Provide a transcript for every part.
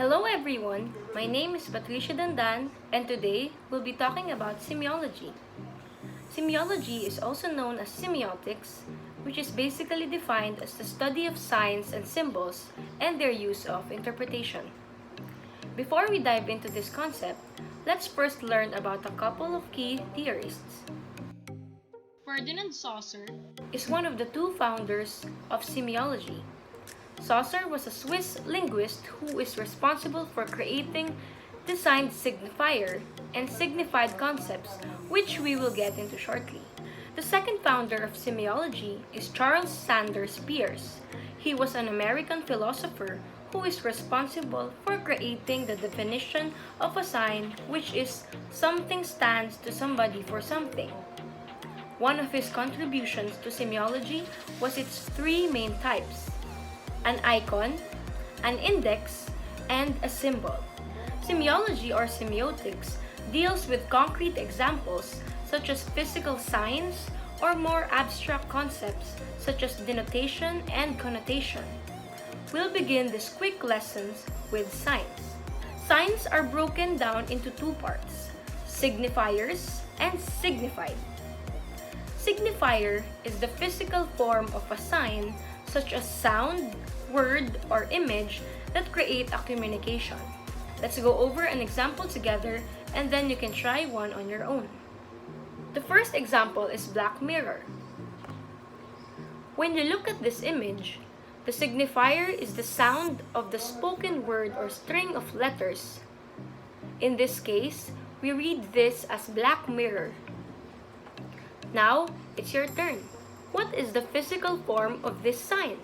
Hello everyone, my name is Patricia Dandan and today we'll be talking about semiology. Semiology is also known as semiotics, which is basically defined as the study of signs and symbols and their use of interpretation. Before we dive into this concept, let's first learn about a couple of key theorists. Ferdinand Saussure Is one of the two founders of semiology. Saussure was a Swiss linguist who is responsible for creating designed signifier and signified concepts, which we will get into shortly. The second founder of semiology is Charles Sanders Peirce. He was an American philosopher who is responsible for creating the definition of a sign, which is something stands to somebody for something. One of his contributions to semiology was its three main types: an icon, an index, and a symbol. Semiology or semiotics deals with concrete examples such as physical signs or more abstract concepts such as denotation and connotation. We'll begin these quick lessons with signs. Signs are broken down into two parts: signifiers and signified. Signifier is the physical form of a sign such as sound, word, or image that create a communication. Let's go over an example together and then you can try one on your own. The first example is Black Mirror. When you look at this image, the signifier is the sound of the spoken word or string of letters. In this case, we read this as Black Mirror. Now, it's your turn. What is the physical form of this sign?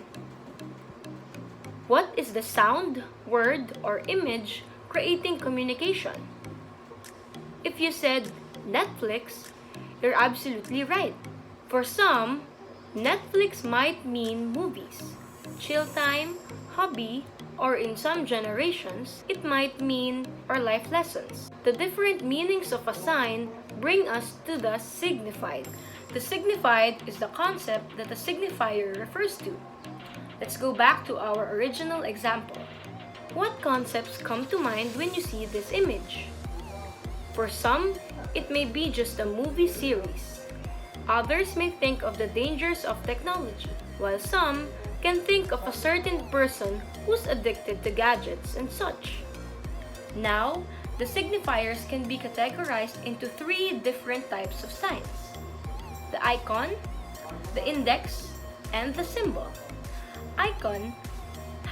What is the sound, word, or image creating communication? If you said Netflix, you're absolutely right. For some, Netflix might mean movies, chill time, hobby, or in some generations, it might mean our life lessons. The different meanings of a sign bring us to the signified. The signified is the concept that the signifier refers to. Let's go back to our original example. What concepts come to mind when you see this image? For some, it may be just a movie series. Others may think of the dangers of technology, while some can think of a certain person who's addicted to gadgets and such. Now, the signifiers can be categorized into three different types of signs: the icon, the index, and the symbol. Icon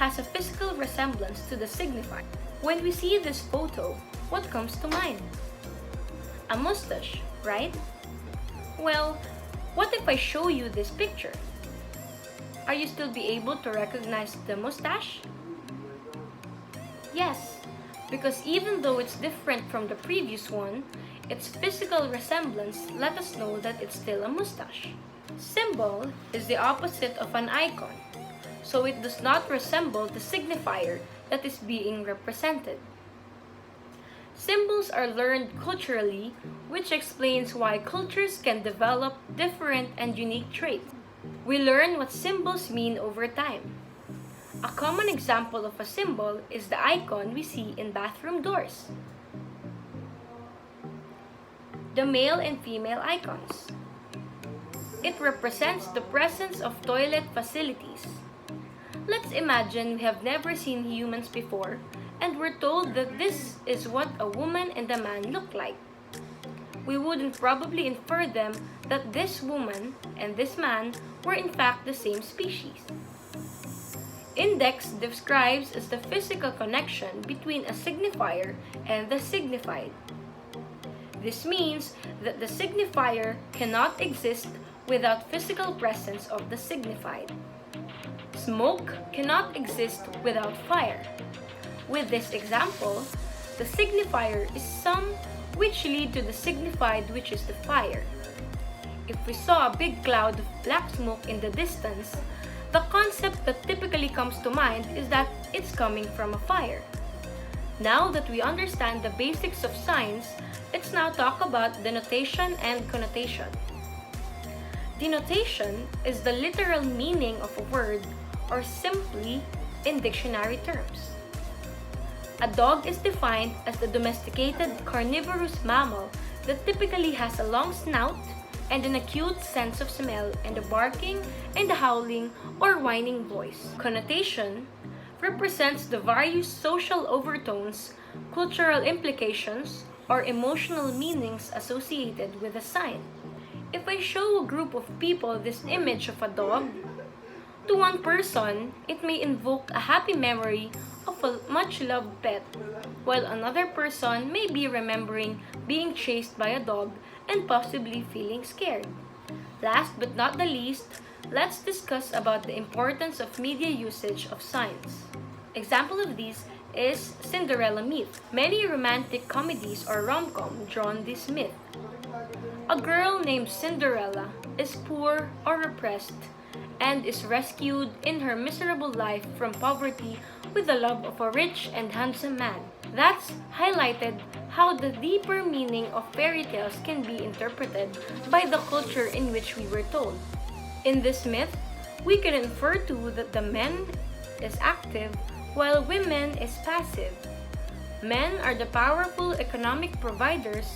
has a physical resemblance to the signifier. When we see this photo, what comes to mind? A mustache, right? Well, what if I show you this picture? Are you still be able to recognize the mustache? Yes, because even though it's different from the previous one, its physical resemblance let us know that it's still a mustache. Symbol is the opposite of an icon, so it does not resemble the signifier that is being represented. Symbols are learned culturally, which explains why cultures can develop different and unique traits. We learn what symbols mean over time. A common example of a symbol is the icon we see in bathroom doors. The male and female icons. It represents the presence of toilet facilities. Let's imagine we have never seen humans before and we're told that this is what a woman and a man look like. We wouldn't probably infer them that this woman and this man were in fact the same species. Index describes as the physical connection between a signifier and the signified. This means that the signifier cannot exist without physical presence of the signified. Smoke cannot exist without fire. With this example, the signifier is some which lead to the signified, which is the fire. If we saw a big cloud of black smoke in the distance, the concept that typically comes to mind is that it's coming from a fire. Now that we understand the basics of signs, let's now talk about denotation and connotation. Denotation is the literal meaning of a word or simply in dictionary terms. A dog is defined as the domesticated carnivorous mammal that typically has a long snout and an acute sense of smell and a barking and a howling or whining voice. Connotation represents the various social overtones, cultural implications, or emotional meanings associated with a sign. If I show a group of people this image of a dog, to one person, it may invoke a happy memory of a much-loved pet, while another person may be remembering being chased by a dog and possibly feeling scared. Last but not the least, let's discuss about the importance of media usage of signs. Example of these is Cinderella myth. Many romantic comedies or rom-com draw on this myth. A girl named Cinderella is poor or oppressed and is rescued in her miserable life from poverty with the love of a rich and handsome man. That's highlighted how the deeper meaning of fairy tales can be interpreted by the culture in which we were told. In this myth, we can infer too that the man is active while women is passive. Men are the powerful economic providers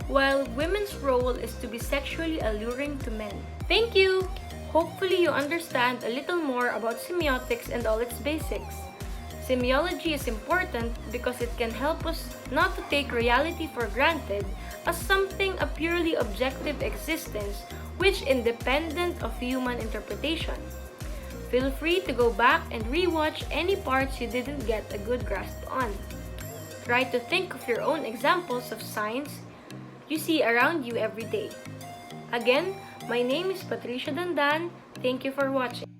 while women's role is to be sexually alluring to men. Thank you! Hopefully you understand a little more about semiotics and all its basics. Semiology is important because it can help us not to take reality for granted as something a purely objective existence which is independent of human interpretation. Feel free to go back and rewatch any parts you didn't get a good grasp on. Try to think of your own examples of signs you see around you every day. Again, my name is Patricia Dandan. Thank you for watching.